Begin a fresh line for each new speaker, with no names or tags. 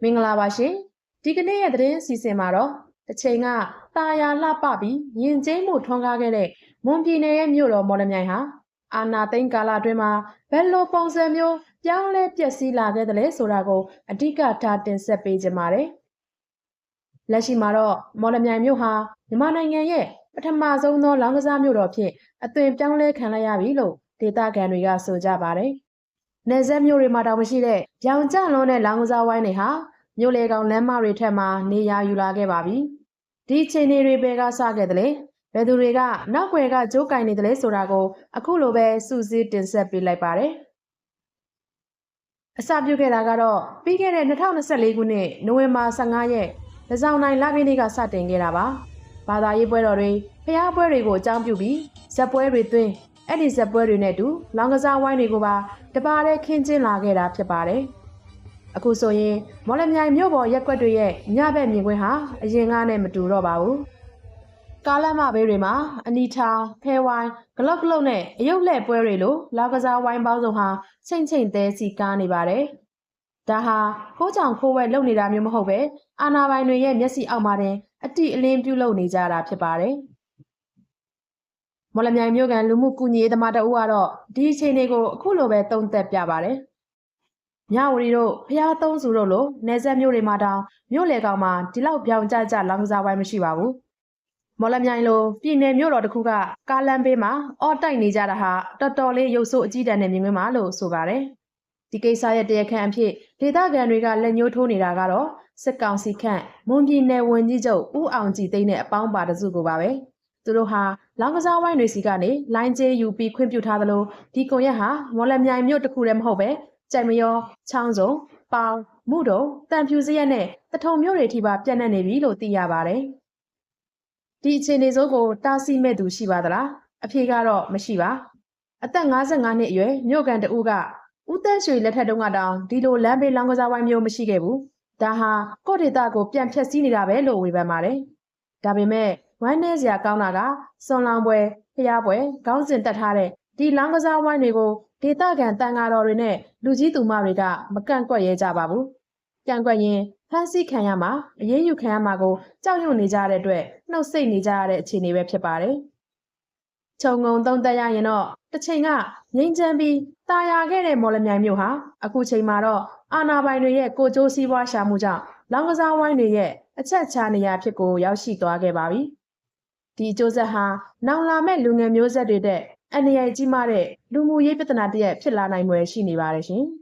မင်္ဂလာပါရှင်ဒီကနေ့ရဲ့သတင်းစီစဉ်မှာတော့တစ်ချိန်ကတာယာလှပပြီးယဉ်ကျေးမှုထွန်းကားခဲ့တဲ့မွန်ပြည်နယ်ရဲ့မြို့တော်မော်လမြိုင်ဟာအာနာသိန်းကာလအတွင်းမှာဘယ်လိုပုံစံမျိုးပြောင်းလဲပျက်စီးလာခဲ့သလဲဆိုတာကိုအဓိကထားတင်ဆက်ပေးကြပါမယ်လက်ရှိမှာတော့မော်လမြိုင်မြို့ဟာမြန်မာနိုင်ငံရဲ့ပထမဆုံးသောလောင်းကစားမြို့တော်ဖြစ်အသွင်ပြောင်းလဲခံလိုက်ရပြီလို့ဒေသခံတွေကဆိုကြပါတယ်နယ်စပ်မြို့တွေမှာတောင်မရှိတဲ့ရောင်ကျလွန်းတဲ့လောင်းကစားဝိုင်းတွေဟာမြို့လေကောင်လမ်းမတွေထက်မှနေရာယူလာခဲ့ပါပြီ။ဒီချိန်တွေဘယ်ကစခဲ့သလဲ။ဘယ်သူတွေကနောက်ွယ်ကကြိုးကင်နေသလဲဆိုတာကိုအခုလိုပဲစူးစီးတင်ဆက်ပေးလိုက်ပါတယ်။အစပြုခဲ့တာကတော့ပြီးခဲ့တဲ့2024ခုနှစ်နိုဝင်ဘာ15ရက်တစောင်းတိုင်းလပြည့်နေ့ကစတင်ခဲ့တာပါ။ဘာသာရေးပွဲတော်တွေဖျားပွဲတွေကိုအကြောင်းပြုပြီးဇက်ပွဲတွေသွင်းအဲ့ဒီဇက်ပွဲတွေနဲ့အတူလောင်းကစားဝိုင်းတွေကိုပါတပါးတည်းခင်းကျင်းလာခဲ့တာဖြစ်ပါတယ်။အခုဆိုရင်မော်လမြိုင်မြို့ပေါ်ရက်ကွက်တွေရဲ့ညဘက်မြင်ကွင်းဟာအရင်ကနဲ့မတူတော့ပါဘူး။ကားလမ်းမဘေးတွေမှာအနီထားဖဲဝိုင်းဂလုတ်ဂလုတ်နဲ့အယုတ်လှဲ့ပွဲတွေလိုလောင်းကစားဝိုင်းပေါင်းစုံဟာချိန်ချိန်သေးစီကားနေပါတယ်။ဒါဟာခိုးကြောင်ခိုးဝဲလုပ်နေတာမျိုးမဟုတ်ပဲအာဏာပိုင်တွေရဲ့မျက်စိအောက်မှာတင်အတိအလင်းပြုလုပ်နေကြတာဖြစ်ပါတယ်။မော်လမြိုင်မြို့ကန်လူမှုကူညီရေးသမားတအုပ်ကတော့ဒီအချိန်တွေကိုအခုလိုပဲသုံးသပ်ပြပါတယ်။မြဝတီတို့ဖျားသုံးစုတို့လိုနယ်စပ်မြို့တွေမှာတောင်မြို့လေကောင်မှာဒီလောက်ပြောင်ကျကျလောင်းကစားဝိုင်းမရှိပါဘူး။မော်လမြိုင်လိုပြည်နယ်မြို့တော်တစ်ခုကကားလမ်းဘေးမှာအော်တိုက်နေကြတာဟာတော်တော်လေးရုပ်ဆိုးအကြီးတန်းနဲ့မြင်ကွင်းမှာလို့ဆိုပါတယ်။ဒီကိစ္စရဲ့တရားခံအဖြစ်ဒေသခံတွေကလက်ညှိုးထိုးနေတာကတော့စစ်ကောင်စီခန့်မွန်ပြည်နယ်ဝန်ကြီးချုပ်ဦးအောင်ကြည်သိန်းနဲ့အပေါင်းပါတစုကိုပါပဲ။သူတို့ဟာလောင်းကစားဝိုင်းတွေစီကနေလိုင်းကျေးယူပြီးခွင့်ပြုထားသလိုဒီကွန်ရက်ဟာမော်လမြိုင်မြို့တစ်ခုတည်းမဟုတ်ပဲကြိုက်မရောချောင်းစုံပေါင်မှုတော်တန်ဖြူစရက်နဲ့တထုံမြို့တွေထိပါပြန့်နှံ့နေပြီလို့သိရပါတယ်။ဒီအခြေအနေစိုးကိုတားဆီးမဲ့သူရှိပါသလားအဖြေကတော့မရှိပါအသက်55နှစ်အရွယ်မြို့ကန်တဦးကဦးသက်ရွှေလက်ထက်တုန်းကတောင်ဒီလိုလမ်းဘေးလောင်းကစားဝိုင်းမျိုးမရှိခဲ့ဘူးဒါဟာကိုယ့်ဒေသကိုပြန်ဖြတ်စည်းနေတာပဲလို့ဝေဖန်ပါတယ်။ဒါပေမဲ့ဝမ်းနည်းစရာကောင်းတာကစွန်လောင်ပွဲဖျားပွဲခေါင်းစဉ်တက်ထားတဲ့ဒီလောင်းကစားဝိုင်းတွေကိုဒေသခံတန်ဃာတော်တွေနဲ့လူကြီးသူမတွေကမကန့်ကွက်ရဲကြပါဘူး။ကန့်ကွက်ရင်ဖမ်းဆီးခံရမှာအရေးယူခံရမှာကိုကြောက်ရွံ့နေကြတဲ့အတွက်နှုတ်ဆိတ်နေကြရတဲ့အခြေအနေပဲဖြစ်ပါတယ်။ခြုံငုံသုံးသပ်ရရင်တော့တစ်ချိန်ကငိမ့်ချမ်းပြီးတာယာခဲ့တဲ့မော်လမြိုင်မြို့ဟာအခုချိန်မှာတော့အာဏာပိုင်တွေရဲ့ကိုကြိုးစည်းပွားရှာမှုကြောင့်လောင်းကစားဝိုင်းတွေရဲ့အချက်ချနေရာဖြစ်ကိုရောက်ရှိသွားခဲ့ပါပြီ။ဒီအကျိုးဆက်ဟာနောင်လာမဲ့လူငယ်မျိုးဆက်တွေတဲ့အန္တရာယ်ကြီးမားတဲ့လူမှုရေးပြဿနာတစ်ရပ်ဖြစ်လာနိုင်ွယ်ရှိနေပါတယ်ရှင်။